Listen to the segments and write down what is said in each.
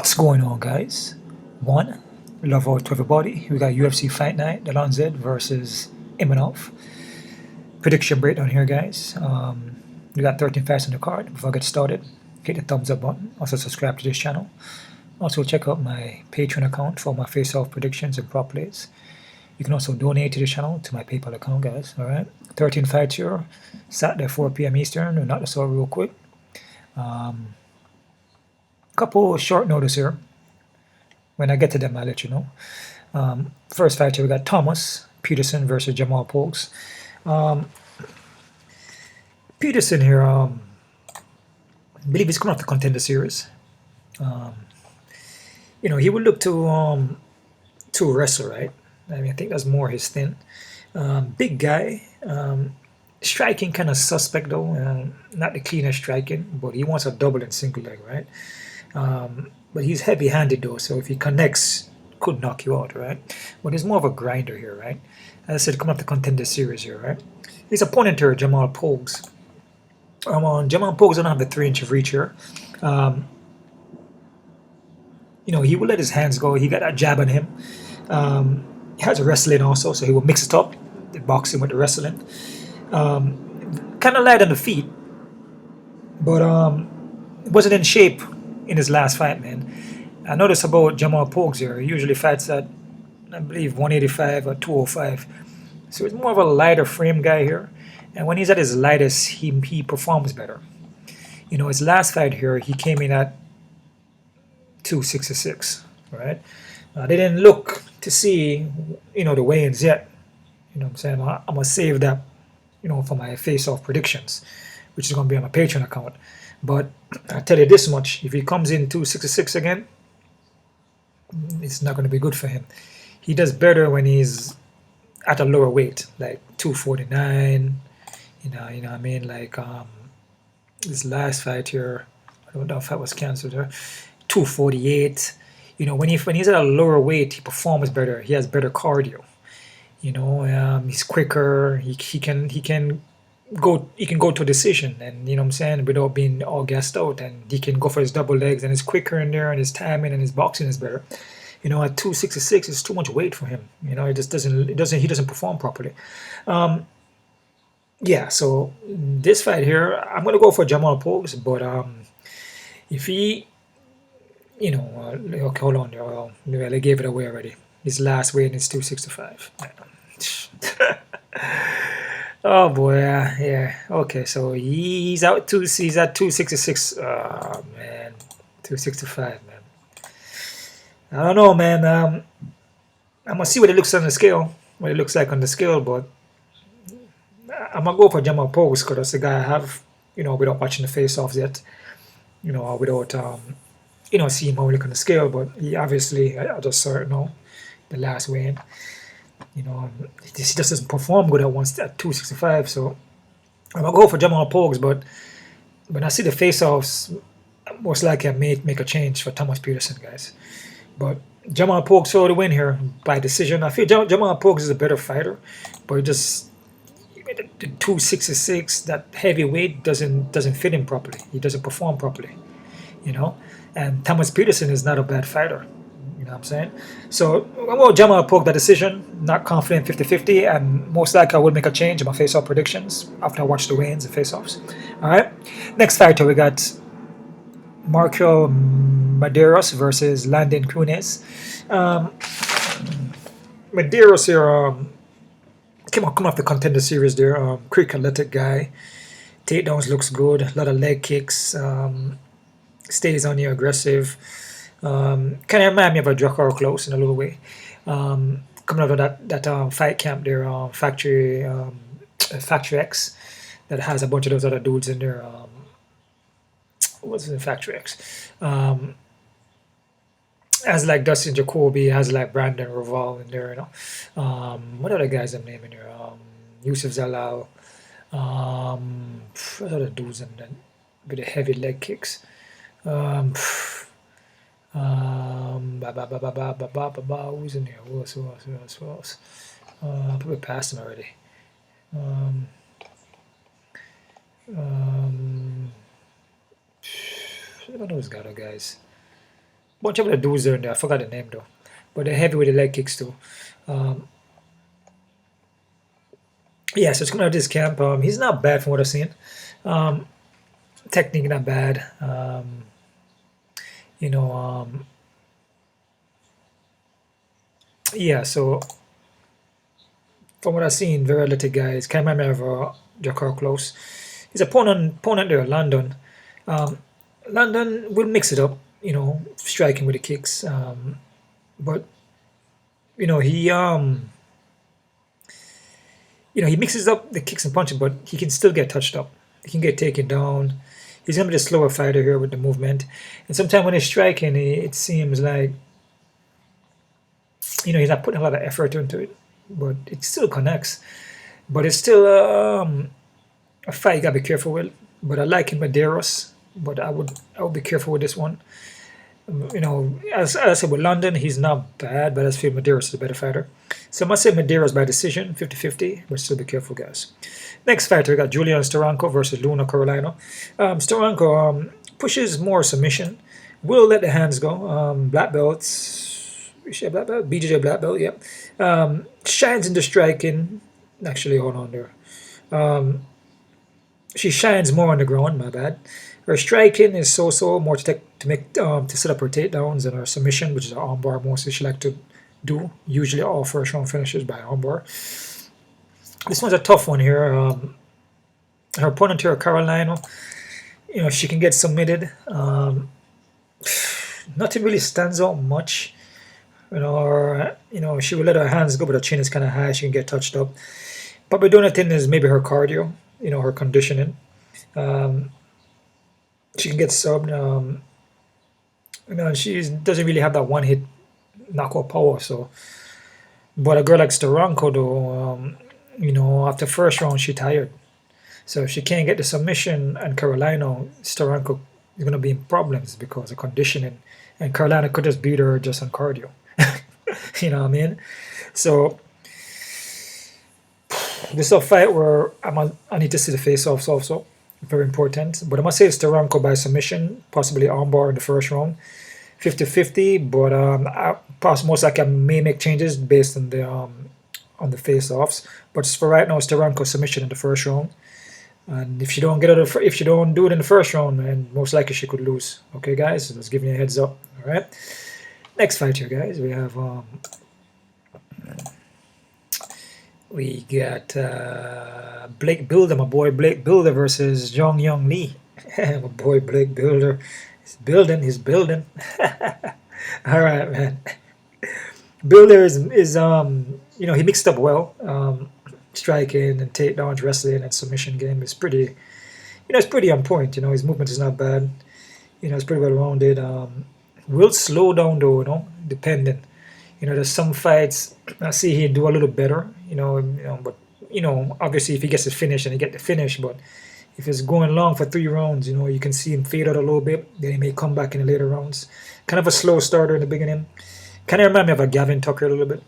What's going on, guys? One, love out to everybody. We got UFC Fight Night, Dolidze versus Imavov. Prediction breakdown here, guys. We got 13 fights on the card. Before I get started, hit the thumbs up button. Also, subscribe to this channel. Also, check out my Patreon account for my face-off predictions and prop plays. You can also donate to the channel to my PayPal account, guys. All right, 13 fights here, Saturday 4 p.m. Eastern. We'll knock this out real quick. Couple short notice here. When I get to them, I'll let you know. First fight here, we got Thomas Peterson versus Jamal Pogues. Peterson here, I believe he's coming off the Contender Series. He would look to wrestle, right? I mean, I think that's more his thing. Big guy, striking kind of suspect though. Not the cleanest striking, but he wants a double and single leg, right? But he's heavy-handed though, so if he connects, could knock you out, right? But he's more of a grinder here, right? As I said, come up the Contender Series here, right? His opponent here, Jamal Pogues. Jamal Pogues don't have the 3-inch of reach here. He will let his hands go. He got a jab on him. He has a wrestling also, so he will mix it up, the boxing with the wrestling. Kind of light on the feet, but wasn't in shape in his last fight, man. I noticed about Jamal Pogues here. He usually fights at, I believe, 185 or 205. So he's more of a lighter frame guy here. And when he's at his lightest, he performs better. His last fight here, he came in at 266, right? They didn't look to see, the weigh-ins yet. You know what I'm saying? I'm going to save that, for my face-off predictions, which is going to be on my Patreon account. But I tell you this much, if he comes in 266 again, it's not going to be good for him. He does better when he's at a lower weight, like 249, you know what I mean? Like this last fight here, I don't know if that was cancelled here, 248. When he's at a lower weight, he performs better. He has better cardio. He's quicker. He can go to a decision, and without being all gassed out, and he can go for his double legs, and he's quicker in there, and his timing and his boxing is better. At 266, it's too much weight for him. He doesn't perform properly. So this fight here, I'm gonna go for Jamal Pogues, but if he, okay, hold on there. They gave it away already. His last weight is 265. Oh boy, yeah. Okay, so he's at 266. Oh man, 265, man. I don't know, man. I'm gonna see what it looks on the scale, what it looks like on the scale, but I'm gonna go for Jamal Pogues because that's the guy I have, without watching the face-offs yet, without seeing how we look on the scale. But he obviously, I just saw it now, the last weigh-in. He just doesn't perform good at 265, so I'm gonna go for Jamal Pogues. But when I see the face-offs, most likely I may make a change for Thomas Peterson, guys. But Jamal Pogues for the win here by decision. I feel Jamal Pogues is a better fighter, but just the 266, that heavy weight doesn't fit him properly. He doesn't perform properly, And Thomas Peterson is not a bad fighter. You know what I'm saying? So I'm going to Jamal Pogues that decision. Not confident 50-50, and most likely I will make a change in my face-off predictions after I watch the weigh-ins and face-offs. All right. Next fighter, we got Marquel Mederos versus Landon Kunez. Mederos here coming off the Contender Series there. Quick athletic guy. Takedowns looks good. A lot of leg kicks. Stays on you, aggressive. Kind of remind me of a Drakkar Close in a little way. Coming out of that fight camp there, Factory X, that has a bunch of those other dudes in there. What's in Factory X? Has like Dustin Jacoby, has like Brandon Roval in there, what other guys I'm naming here? Yusuf Zalal. What other dudes in there with the heavy leg kicks? Who's in here? Who else? Probably passed him already. I don't know those guys. bunch of the dudes there in there. I forgot the name though, but they're heavy with the leg kicks too. Yeah, so it's coming out of this camp. He's not bad from what I've seen. Technique not bad. You know, yeah. So from what I've seen, very athletic guys. Can't remember Jakar Close. His opponent there, London. London will mix it up, you know, striking with the kicks. But you know he mixes up the kicks and punches, but he can still get touched up. He can get taken down. He's gonna be the slower fighter here with the movement. And sometimes when he's striking, it seems like he's not putting a lot of effort into it, but it still connects. But it's still a fight you gotta be careful with. But I like him Mederos, but I would be careful with this one. As I said with London, he's not bad, but I feel Mederos is a better fighter. So I must say Mederos by decision, 50-50, but still be careful, guys. Next fighter, we got Julija Stoliarenko versus Luna Carolina. Stoliarenko pushes more submission, will let the hands go. Black belts, black belt, BJJ black belt, yep. Shines in the striking. Actually, hold on there. She shines more on the ground, my bad. Her striking is so more to set up her takedowns, and her submission, which is an armbar mostly she like to do. Usually all first round finishes by armbar. This one's a tough one here. Her opponent here, Carolina, she can get submitted. Nothing really stands out much. She will let her hands go, but her chin is kind of high. She can get touched up. But the only thing is maybe her cardio, her conditioning. She can get subbed. She doesn't really have that one hit knockout power. So, but a girl like Stoliarenko, though, after first round she tired. So if she can't get the submission, and Carolina, Stoliarenko is going to be in problems because of conditioning, and Carolina could just beat her just on cardio. You know what I mean? So this is a fight where I need to see the face-offs also. Very important. But I must say it's Stoliarenko by submission, possibly armbar in the first round. 50-50, but most likely I may make changes based on the face-offs. But for right now, Stoliarenko submission in the first round. And if she don't if she don't do it in the first round, then most likely she could lose. Okay, guys, so just giving you a heads up. All right. Next fight here, guys. We have we got Blake Bilder, my boy Blake Bilder versus Jong Young Lee. My boy Blake Bilder. He's building. All right, man. Bilder is he mixed up well. Striking and takedowns, wrestling and submission game is pretty, it's pretty on point. His movement is not bad. It's pretty well rounded. Will slow down though, depending. There's some fights I see he'd do a little better. But obviously if he gets the finish, and he get the finish. But if it's going long for 3 rounds, you can see him fade out a little bit. Then he may come back in the later rounds. Kind of a slow starter in the beginning. Kind of remind me of a Gavin Tucker a little bit.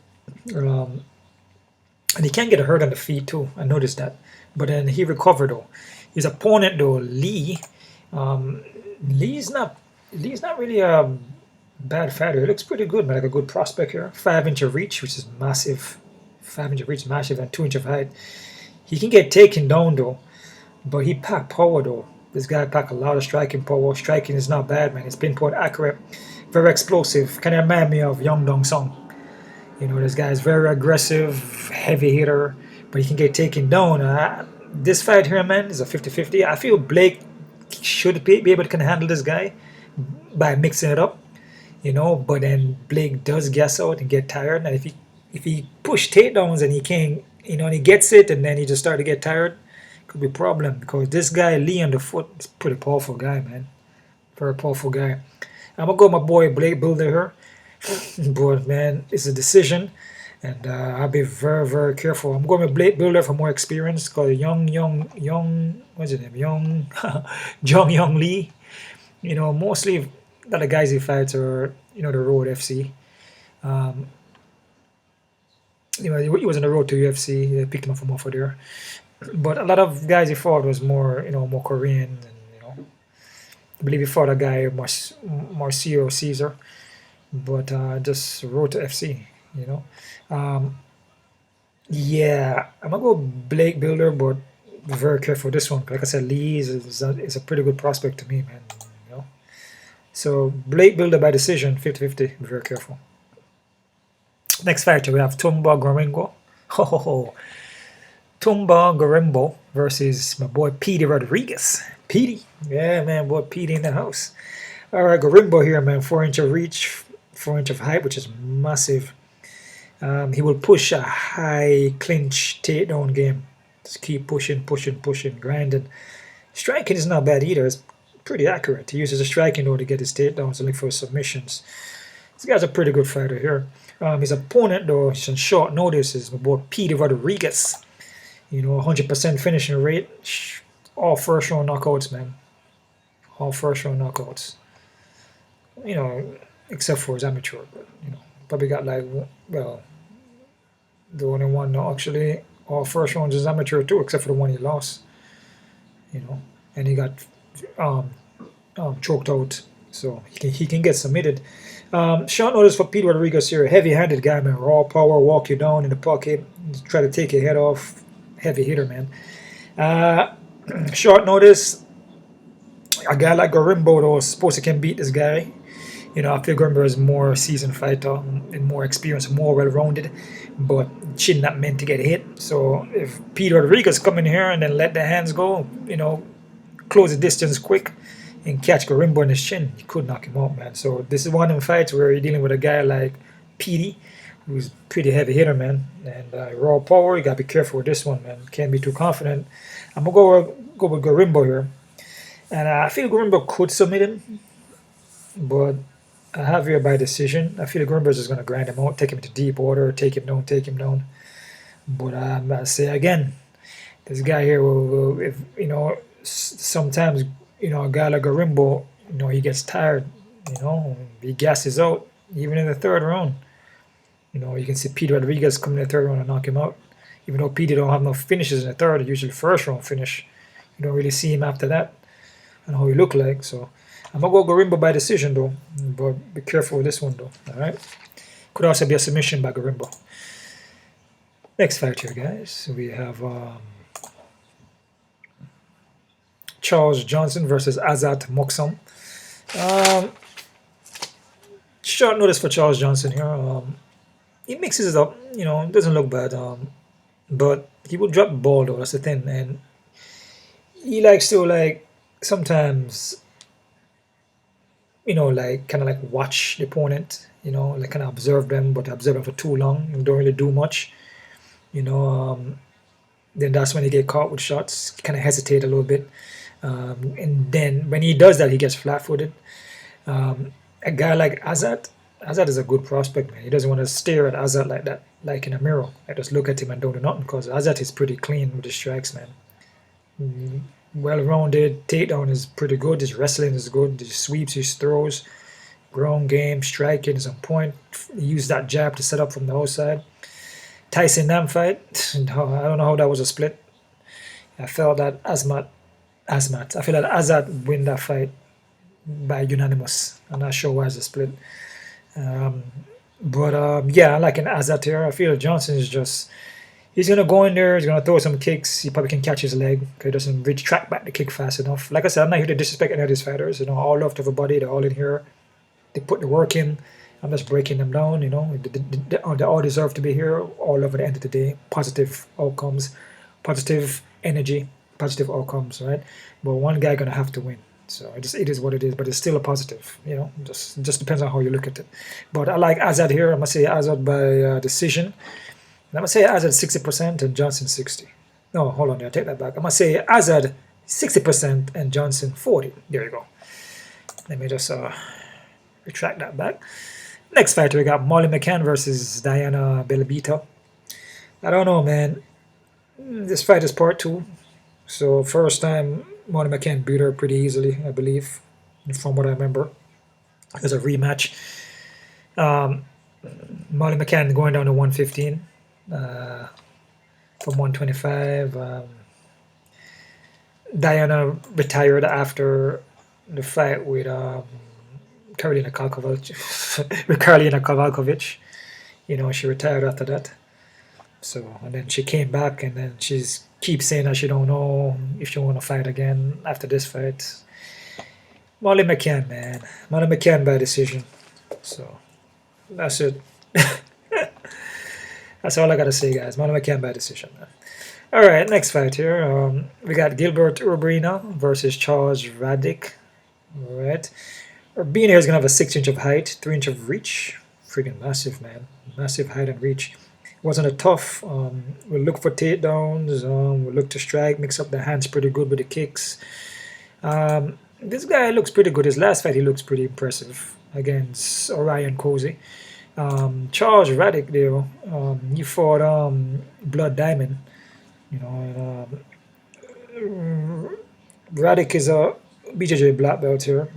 And he can get hurt on the feet too. I noticed that. But then he recovered though. His opponent though, Lee. Lee's not really a bad fighter. He looks pretty good, man. Like a good prospect here. 5-inch of reach, which is massive. 5-inch of reach, massive, and 2-inch of height. He can get taken down though. But he pack power though. This guy pack a lot of striking power. Striking is not bad, man. His pinpoint accurate. Very explosive. Kind of remind me of Young Dong Song. This guy is very aggressive, heavy hitter, but he can get taken down. This fight here, man, is a 50-50. I feel Blake should be able to handle this guy by mixing it up, but then Blake does gas out and get tired. And if he push takedowns and he can't, and he gets it and then he just start to get tired, could be a problem because this guy, Lee on the foot, is a pretty powerful guy, man. Very powerful guy. I'm going to go with my boy Blake Bilder here. But man, it's a decision, and I'll be very, very careful. I'm going with Blake Bilder for more experience. Called Young, what's his name? Jong Young Lee. Mostly a lot of guys he fights are the road FC. He was on the road to UFC. They picked him up from off of there. But a lot of guys he fought was more, more Korean, and I believe he fought a guy, Marcio Caesar, but just wrote to FC, you know. Yeah, I'm gonna go Blake Bilder, but be very careful with this one. Like I said, Lee is a pretty good prospect to me, man. You know, so Blake Bilder by decision, 50-50. Be very careful. Next fighter, we have Themba Gorimbo. Themba Gorimbo versus my boy Petey Rodriguez. Petey, yeah, man, boy Petey in the house. All right, Gorimbo here, man. 4-inch of reach, 4-inch of height, which is massive. He will push a high clinch takedown game. Just keep pushing, grinding. Striking is not bad either. It's pretty accurate. He uses a striking though to get his takedowns and look for submissions. This guy's a pretty good fighter here. His opponent though, he's on short notice, is my boy Petey Rodriguez. You know, 100% finishing rate. All first round knockouts, man. All first round knockouts. You know, except for his amateur, but you know, probably got like, well, the only one actually all first rounds is amateur too, except for the one he lost. You know, and he got choked out, so he can get submitted. Short notice for Pete Rodriguez here, heavy-handed guy, man. Raw power, walk you down in the pocket, try to take your head off. Heavy hitter, man. Short notice, a guy like Gorimbo though, supposed to can beat this guy. You know, I feel Gorimbo is more seasoned fighter and more experienced, more well-rounded, but chin not meant to get hit. So if Pete Rodriguez come in here and then let the hands go, you know, close the distance quick and catch Gorimbo in his chin, you could knock him out, man. So this is one of them fights where you're dealing with a guy like Petey, who's pretty heavy hitter, man, and raw power. You gotta be careful with this one, man. Can't be too confident. I'm gonna go with Gorimbo here, and I feel Gorimbo could submit him, but I have here by decision. I feel Gorimbo is just gonna grind him out, take him into deep order, take him down. But I say again, this guy here will, if you know, sometimes you know a guy like Gorimbo, you know, he gets tired, you know, he gasses out even in the third round. You know, you can see Pete Rodriguez coming in the third round and knock him out. Even though Pete don't have no finishes in the third, usually first round finish. You don't really see him after that and how he look like. So I'm going to go Gorimbo by decision though. But be careful with this one though. Alright? Could also be a submission by Gorimbo. Next fight here, guys. We have Charles Johnson versus Azat Maksum. Short notice for Charles Johnson here. He mixes it up, you know, it doesn't look bad, but he will drop the ball though, that's the thing, and he likes to, like, sometimes, you know, like, kind of like watch the opponent, you know, like kind of observe them, but observe them for too long and don't really do much, you know, then that's when he get caught with shots, kind of hesitate a little bit, and then when he does that, he gets flat-footed. A guy like Azat is a good prospect, man. He doesn't want to stare at Azat like that, like in a mirror. I just look at him and don't do nothing, because Azat is pretty clean with his strikes, man. Well-rounded, takedown is pretty good, his wrestling is good, his sweeps, his throws, ground game, striking is on point. He used that jab to set up from the outside. Tyson Nam fight, I don't know how that was a split. I felt that I feel that Azat win that fight by unanimous. I'm not sure why it's a split. Yeah, I like an Azat here. I feel Johnson is just, he's going to go in there, he's going to throw some kicks, he probably can catch his leg, because he doesn't retract back the kick fast enough. Like I said, I'm not here to disrespect any of these fighters, you know, all love to everybody, they're all in here, they put the work in, I'm just breaking them down, you know, they all deserve to be here, all over the end of the day, positive outcomes, positive energy, positive outcomes, right? But one guy going to have to win. So it is what it is, but it's still a positive, you know, just depends on how you look at it. But I like Azat here. I'm going to say Azat by decision. And I'm going to say Azat 60% and Johnson 60. No, hold on, I take that back. I'm going to say Azat 60% and Johnson 40. There you go. Let me just retract that back. Next fighter, we got Molly McCann versus Diana Belbita. I don't know, man. This fight is part 2. So first time Molly McCann beat her pretty easily, I believe, from what I remember. It was a rematch. Molly McCann going down to 115 from 125. Diana retired after the fight with Karolina Kowalkiewicz. With Karolina Kowalkiewicz. You know, she retired after that. So, and then she came back, and then she's keeps saying that she don't know if she want to fight again after this fight. Molly McCann, man. Molly McCann by decision. So, that's it. That's all I gotta say, guys. Molly McCann by decision, man. All right, next fight here. We got Gilbert Urbina versus Charles Raddick. All right. Urbina here is gonna have a 6-inch of height, 3-inch of reach. Freaking massive, man. Massive height and reach. Wasn't a tough. We'll look for takedowns. We'll look to strike, mix up the hands pretty good with the kicks. This guy looks pretty good. His last fight, he looks pretty impressive against Orion Cozy. Charles Raddick, there, he fought Blood Diamond. You know, and, Raddick is a BJJ black belt here.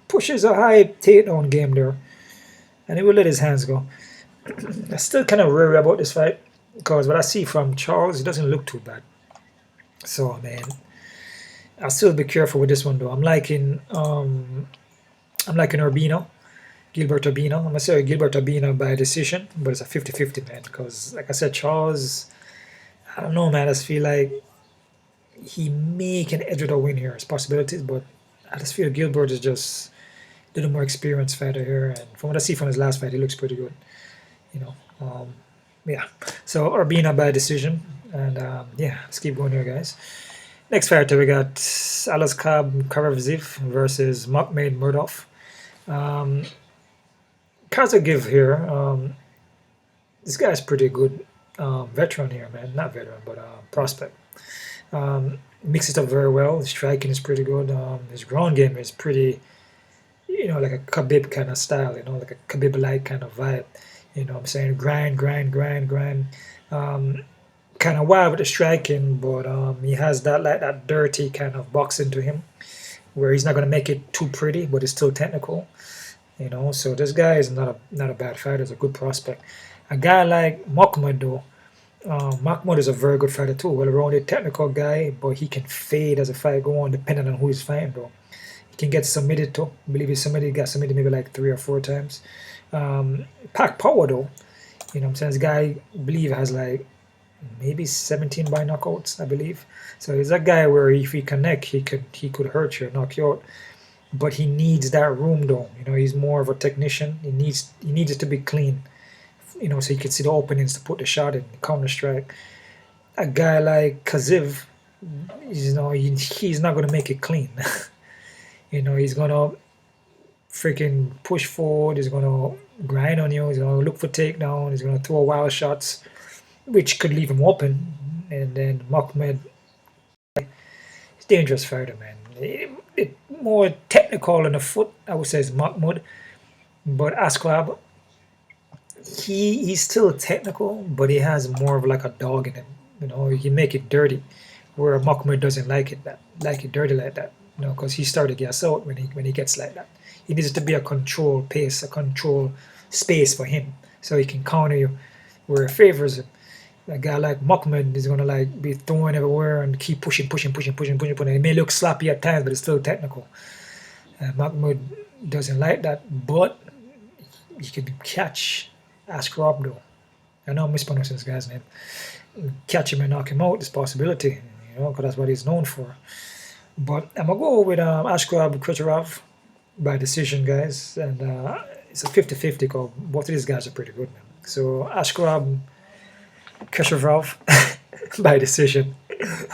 Pushes a high takedown game there, and he will let his hands go. I'm still kind of worried about this fight because what I see from Charles, it doesn't look too bad. So, man, I'll still be careful with this one though. I'm liking Urbina, Gilbert Urbina. I'm gonna say Gilbert Urbina by decision, but it's a 50-50, man. Because like I said, Charles, I don't know, man. I just feel like he may can edge with a win here. It's possibilities, but I just feel Gilbert is just a little more experienced fighter here. And from what I see from his last fight, he looks pretty good. You know, yeah. So Urbina by decision, and yeah, let's keep going here, guys. Next fighter we got Aliaskhab Khizriev versus Marquel Mederos DEC. Khizriev here. This guy's pretty good veteran here, man. Not veteran, but prospect. Mixes it up very well. His striking is pretty good. His ground game is pretty, you know, like a Khabib kind of style. You know, like a Khabib-like kind of vibe. You know what I'm saying? Grind. Kind of wild with the striking, but he has that dirty kind of boxing to him, where he's not going to make it too pretty, but it's still technical. You know, so this guy is not a bad fighter. He's a good prospect. A guy like Mahmoud, though, Mahmoud is a very good fighter too. Well-rounded technical guy, but he can fade as a fight go on, depending on who he's fighting, though. He can get submitted too. I believe he got submitted maybe like 3 or 4 times. Pack power though, you know what I'm saying? This guy, I believe, has like maybe 17 by knockouts, I believe. So he's that guy where if he connect, he could hurt you, knock you out. But he needs that room though. You know, he's more of a technician. He needs it to be clean. You know, so he can see the openings to put the shot in, the counter strike. A guy like Khizriev, you know, he's not gonna make it clean. You know, he's gonna freaking push forward, he's gonna grind on you, he's gonna look for takedown, he's gonna throw wild shots, which could leave him open. And then Mahmoud, he's a dangerous fighter, man. It more technical on the foot, I would say, is Mahmoud. But Aliaskhab, he's still technical, but he has more of like a dog in him. You know, he can make it dirty, where Mahmoud doesn't like it dirty like that. You know, because he started to gas out when he gets like that. He needs to be a control pace, a control space for him, so he can counter you where it favors him. A guy like Mahmoud is gonna like be throwing everywhere and keep pushing. It may look sloppy at times, but it's still technical. Mahmoud doesn't like that, but you can catch Aliaskhab though. I know I'm mispronouncing this guy's name. Catch him and knock him out. There's possibility, you know, because that's what he's known for. But I'm gonna go with Aliaskhab Khizriev by decision, guys, and it's a 50-50 because both of these guys are pretty good, man. So Aliaskhab Khizriev by decision.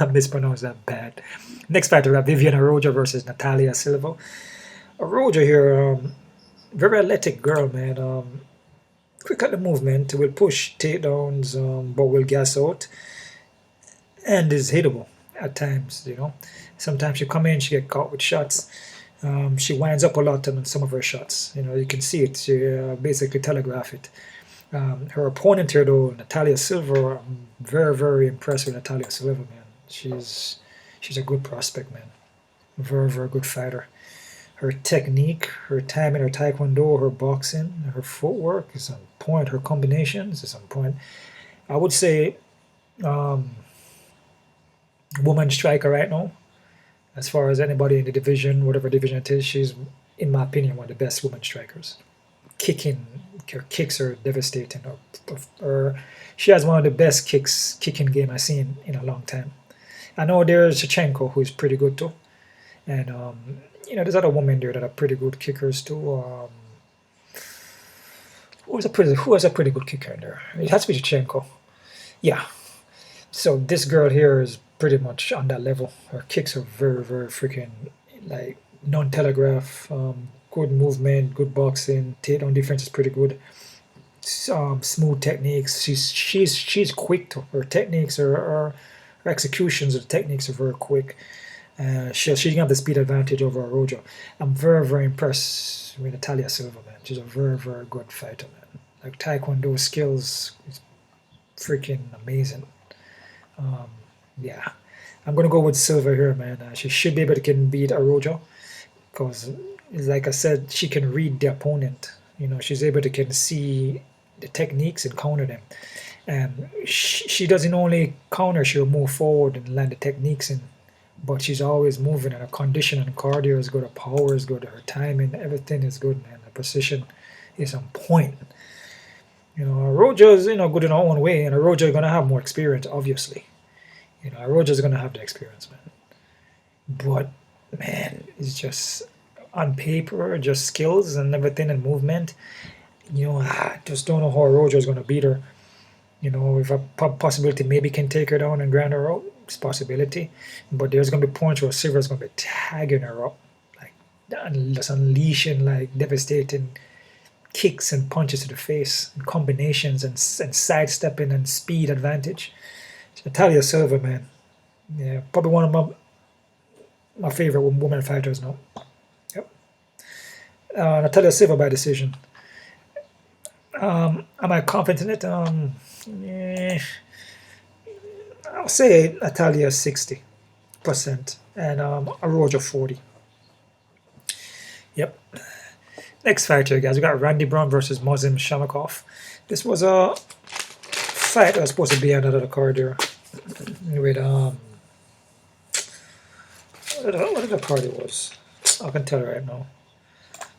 I mispronounced that bad. Next fight we have Viviane Araújo versus Natália Silva. Araújo here, very athletic girl, man. Quick at the movement, will push takedowns, but will gas out, and is hittable at times. You know, sometimes she come in, she get caught with shots. She winds up a lot on some of her shots. You know, you can see it. She basically telegraph it. Her opponent here, though, Natália Silva, I'm very, very impressed with Natália Silva, man. She's a good prospect, man. Very, very good fighter. Her technique, her timing, her taekwondo, her boxing, her footwork is on point. Her combinations is on point. I would say woman striker right now. As far as anybody in the division, whatever division it is, she's, in my opinion, one of the best women strikers. Kicking, her kicks are devastating. Or she has one of the best kicking game I've seen in a long time. I know there's Shevchenko, who is pretty good too, and there's other women there that are pretty good kickers too. Who has a pretty good kicker in there? It has to be Shevchenko. Yeah. So this girl here is pretty much on that level. Her kicks are very, very freaking like non-telegraph. Good movement, good boxing. Takedown defense is pretty good. Smooth techniques. She's quick too. Her techniques her executions of the techniques are very quick. She can have the speed advantage over Arrojo. I'm very, very impressed with Natália Silva, man. She's a very, very good fighter, man. Like Taekwondo skills is freaking amazing. Yeah, I'm gonna go with Silva here, man. She should be able to can beat Arrojo because, like I said, she can read the opponent. She's able to can see the techniques and counter them. And she doesn't only counter; she'll move forward and land the techniques in. But she's always moving, and her condition and cardio is good. Her power is good. Her timing, everything is good, man. Her precision is on point. Arrojo is good in her own way, and Arrojo is gonna have more experience, obviously. Arrojo is gonna have the experience, man. But man, it's just on paper, just skills and everything and movement. I just don't know how Arrojo is gonna beat her. If a possibility maybe can take her down and grind her out, it's a possibility. But there's gonna be points where Silva's gonna be tagging her up, like just unleashing like devastating kicks and punches to the face, and combinations and sidestepping and speed advantage. Natália Silva, man, yeah, probably one of my favorite women fighters now. Yep, Natália Silva by decision. Am I confident in it? Yeah, I'll say Natália 60% and Arrojo 40. Yep. Next fighter, guys, we got Randy Brown versus Muslim Shamikov. This was a fight that was supposed to be on another card there. With what the card it was? I can tell right now.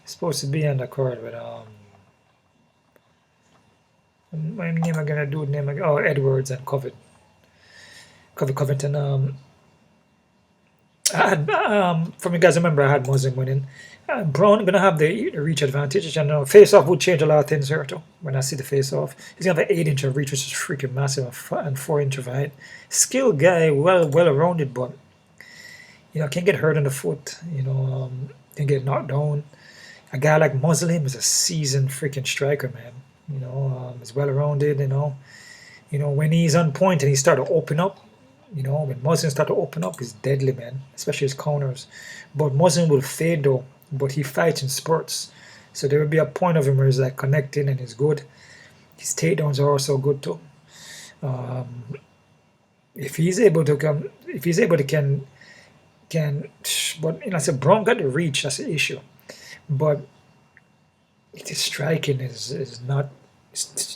It's supposed to be on the card with my name I'm gonna do name again. Oh, Edwards and Covington. I had from you guys remember I had Muslim winning. Brown gonna have the reach advantage, and face off would change a lot of things here too. When I see the face off, he's gonna have an 8-inch of reach, which is freaking massive, and 4-inch of height. Skilled guy, well rounded, but can get hurt in the foot. Can get knocked down. A guy like Muslim is a seasoned freaking striker, man. He's well rounded. When he's on point and he start to open up. When Muslim start to open up, he's deadly, man. Especially his counters. But Muslim will fade though. But he fights in spurts. So there will be a point of him where he's like connecting and he's good. His takedowns are also good too. If he's able to but I said Brown got the reach, that's the issue. But his striking is not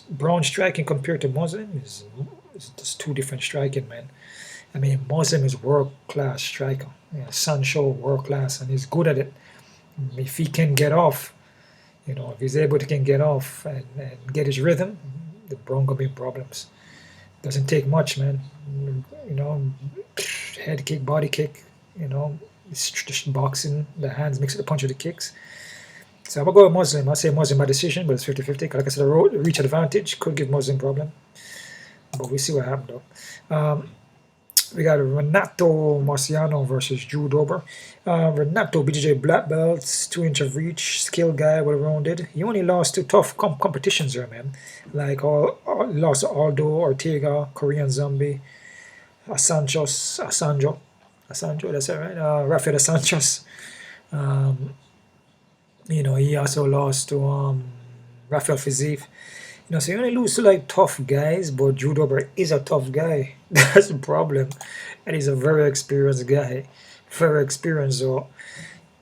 Brown striking compared to Muslim is just two different striking, man. I mean, Muslim is world class striker. Sancho world class, and he's good at it. If he can get off, if he's able to get off and get his rhythm, the Brown gonna be in problems. Doesn't take much, man. Head kick, body kick. It's just boxing. The hands mix with the punch with the kicks. So I'm gonna go with Muslim. I'll say Muslim by decision, but it's 50-50. Like I said, the reach advantage could give Muslim problem, but we see what happened though. We got Renato Moicano versus Drew Dober. Renato, BJJ black belts, 2-inch of reach, skilled guy, well rounded. He only lost to tough competitions there, man. Like lost to Aldo, Ortega, Korean Zombie, Asanjo, that's it, right? Rafael Sanchos. He also lost to Rafael Fiziev. So you only lose to like tough guys, but Drew Dober is a tough guy. That's the problem. And he's a very experienced guy. Very experienced. So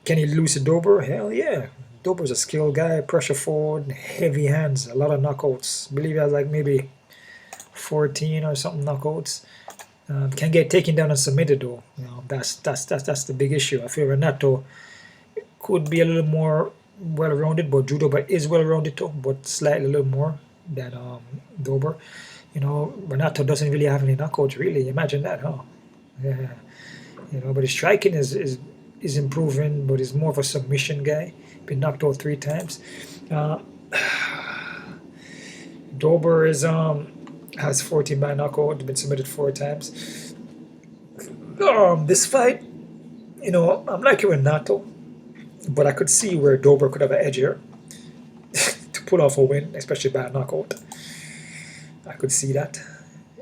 can he lose to Dober? Hell yeah. Dober's a skilled guy, pressure forward, heavy hands, a lot of knockouts. I believe he has like maybe 14 or something knockouts. Can get taken down and submitted though. That's the big issue. I feel Renato could be a little more well-rounded, but judo but is well-rounded too, but slightly a little more than Dober. Renato doesn't really have any knockouts really. Imagine that, huh? Yeah. But his striking is improving, but he's more of a submission guy. Been knocked out 3 times. Dober has 14 by knockout, been submitted 4 times. This fight, I'm liking Renato, but I could see where Dober could have an edge here to pull off a win, especially by a knockout. I could see that,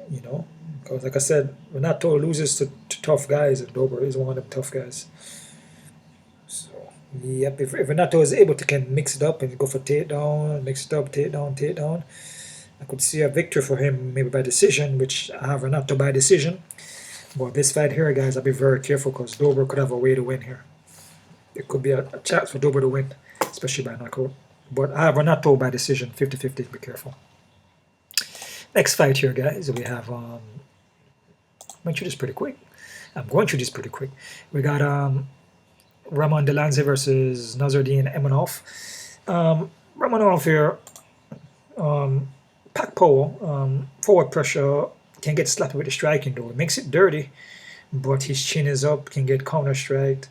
because like I said, Renato loses to tough guys, and Dober is one of them tough guys. So, yep, if Renato is able to can mix it up and go for takedown, mix it up, takedown, I could see a victory for him, maybe by decision, which I have Renato by decision. But this fight here, guys, I'll be very careful because Dober could have a way to win here. It could be a chance for Dober to win, especially by knockout. But I have Renato by decision, 50-50, be careful. Next fight here, guys, we have, I'm going through this pretty quick. We got Ramon Dolidze versus Nassourdine Imavov. Romanov here, pack power, forward pressure, can get slapped with the striking though. It makes it dirty, but his chin is up, can get counter-striked.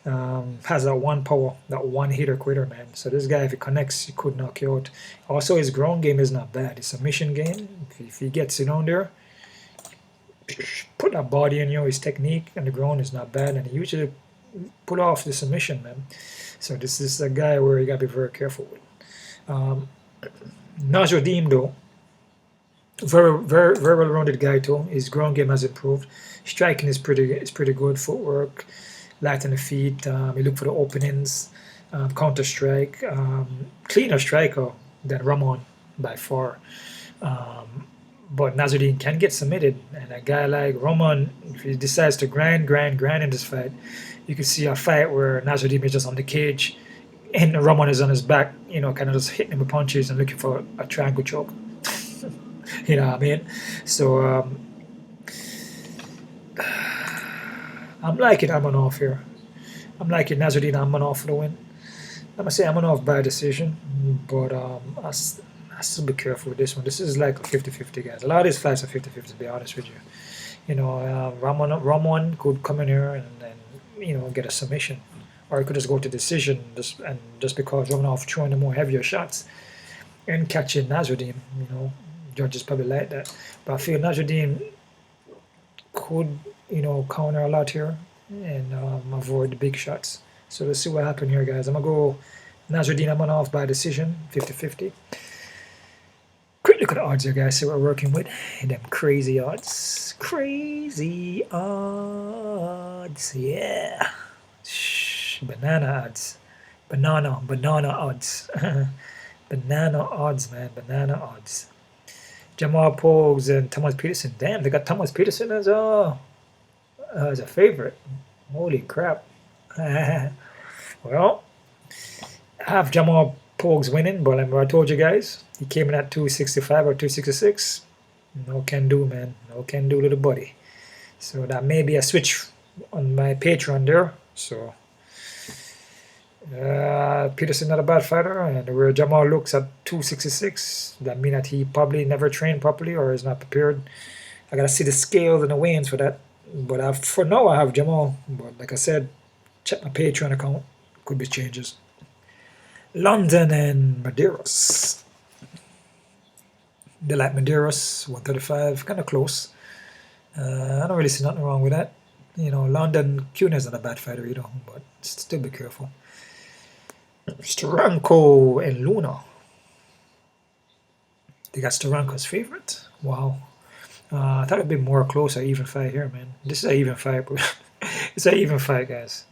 Has that one power, that one hitter quitter, man. So this guy, if he connects, he could knock you out. Also, his ground game is not bad. His submission game, if he gets it on there, put that body in his technique and the ground is not bad, and he usually pull off the submission, man. So this is a guy where you gotta be very careful with. Nassourdine though, very well-rounded guy too. His ground game has improved. Striking is pretty good. Footwork, light on the feet. He look for the openings, counter strike. Cleaner striker than Ramon by far. But Nassourdine can get submitted, and a guy like Ramon, if he decides to grind in this fight, you can see a fight where Nassourdine is just on the cage and Ramon is on his back, kind of just hitting him with punches and looking for a triangle choke. You know what I mean? So I'm liking Imavov here. I'm liking Nassourdine Imavov for the win. I'm going to say Imavov by decision, but I still be careful with this one. This is like a 50-50, guys. A lot of these fights are 50-50, to be honest with you. Ramon could come in here and get a submission. Or he could just go to decision just because Romanov throwing the more heavier shots and catching Nassourdine, judges probably like that. But I feel Nassourdine could, counter a lot here and avoid the big shots. So let's see what happens here, guys. I'm going to go Nassourdine Imavov by decision, 50-50. Quick look at the odds here, guys. See what we're working with. Them crazy odds. Crazy odds. Yeah. Banana odds. Banana odds. Banana odds, man. Banana odds. Jamal Pogues and Thomas Peterson. Damn, they got Thomas Peterson as a favorite. Holy crap. Well, I have Jamal Pogues winning, but I told you guys, he came in at 265 or 266. No can do, man. No can do, little buddy. So that may be a switch on my Patreon there. So Peterson not a bad fighter, and where Jamal looks at 266, that means that he probably never trained properly or is not prepared. I gotta see the scales and the weigh-ins for that. But for now, I have Jamal. But like I said, check my Patreon account. Could be changes. London and Mederos. They like Mederos, 135, kind of close. I don't really see nothing wrong with that. London Cunha is not a bad fighter either, but still be careful. Steranko and Luna. They got Steranko's favorite. Wow. I thought it'd be more close, an even fight here, man. This is an even fight, bro. It's an even fight, guys.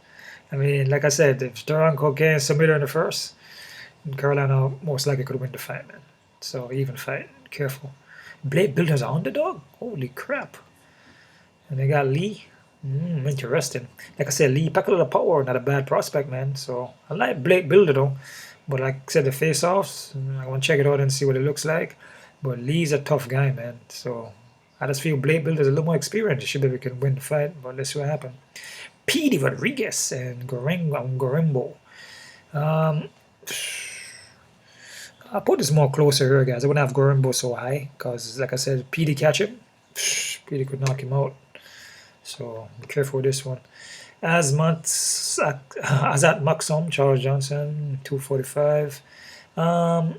I mean, like I said, if Steranko can submit her in the first, Carolina most likely could win the fight, man. So, even fight. Careful. Blade Builder's an underdog? Holy crap. And they got Lee. Interesting. Like I said, Lee pack a little power, not a bad prospect, man. So I like Blake Builder though. But like I said, the face-offs, I want to check it out and see what it looks like. But Lee's a tough guy, man. So I just feel Blade Builder's a little more experienced. He should be able to win the fight, but let's see what happens. Petey Rodriguez and Gorimbo. I'll put this more closer here, guys. I wouldn't have Gorimbo so high because, like I said, Petey catch him. Petey could knock him out. So be careful with this one. Azat Maksum, Charles Johnson, 245. I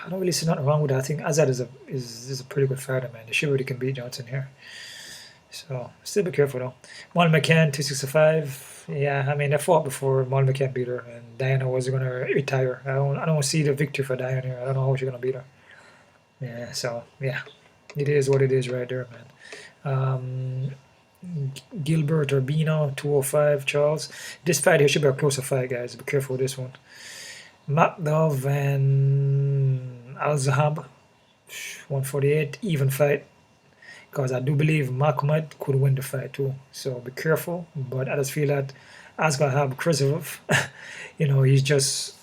don't really see nothing wrong with that. I think Azat is a pretty good fighter, man. He should really can beat Johnson here. So still be careful though. McCann 265. Yeah, I mean they fought before. McCann beat her, and Diana was gonna retire. I don't see the victory for Diana here. I don't know how she's gonna beat her. Yeah, so yeah, it is what it is right there, man. Gilbert Urbina 205. Charles. This fight here should be a closer fight, guys. Be careful with this one. Makhachev and Aliaskhab 148. Even fight. Because I do believe Makhachev could win the fight too. So be careful. But I just feel that Aliaskhab Khizriev, he's just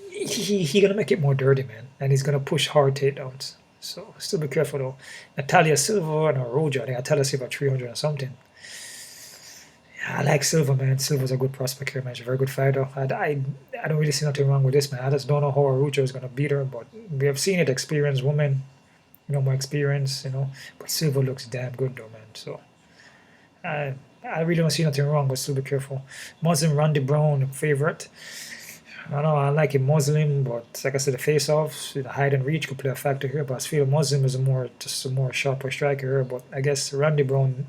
he gonna make it more dirty, man, and he's gonna push hard takedowns. So still be careful though. Natália Silva and Roja. I think Natália Silva 300 or something. Yeah, I like Silva, man. Silva's a good prospect here, man. She's a very good fighter. I don't really see nothing wrong with this, man. I just don't know how Roja is gonna beat her, but we have seen it. Experienced woman. More experience, but Silva looks damn good though, man. So I really don't see nothing wrong, but still be careful. Muslim Randy Brown favorite. I don't know, I like him Muslim, but like I said, the face-offs, the height and reach could play a factor here. But I feel Muslim is just a more sharper striker here. But I guess Randy Brown,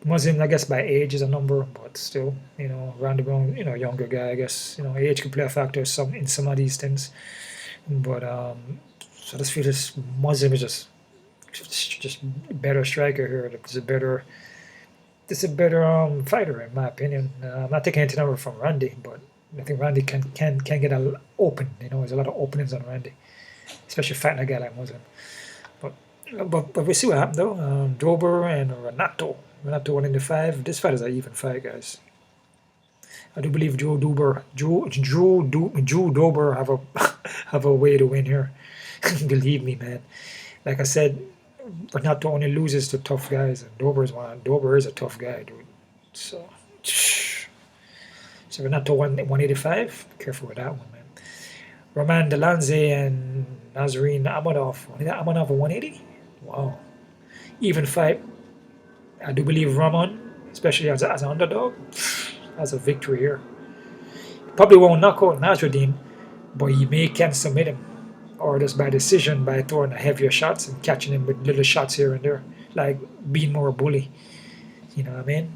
Muslim, I guess by age is a number, but still, Randy Brown, younger guy, I guess, age could play a factor in some of these things. But so I just feel this Muslim is just better striker here. It's a better fighter in my opinion. I'm not taking anything over from Randy, but I think Randy can get open. There's a lot of openings on Randy, especially fighting a guy like Muslim. But we see what happened though. Dober and Renato 195. This fight is an even fight, guys. I do believe Drew Dober have a way to win here. Believe me, man. Like I said, Renato only loses to tough guys, and Dober is a tough guy, dude. So Renato 185. Be careful with that one, man. Roman Dolidze and Nassourdine Imavov. Imavov 180. Wow. Even fight. I do believe Roman, especially as an underdog, has a victory here. Probably won't knock out Nassourdine, but he can submit him. Or just by decision, by throwing heavier shots and catching him with little shots here and there, like being more a bully. You know what I mean?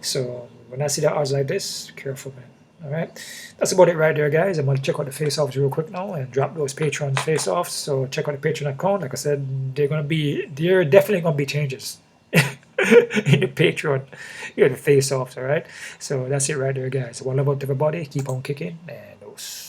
So when I see the odds like this, careful, man. All right, that's about it right there, guys. I'm gonna check out the face-offs real quick now and drop those Patreons face-offs. So check out the Patreon account. Like I said, there definitely gonna be changes in the Patreon, the face-offs. All right, so that's it right there, guys. Well, about everybody, keep on kicking and those.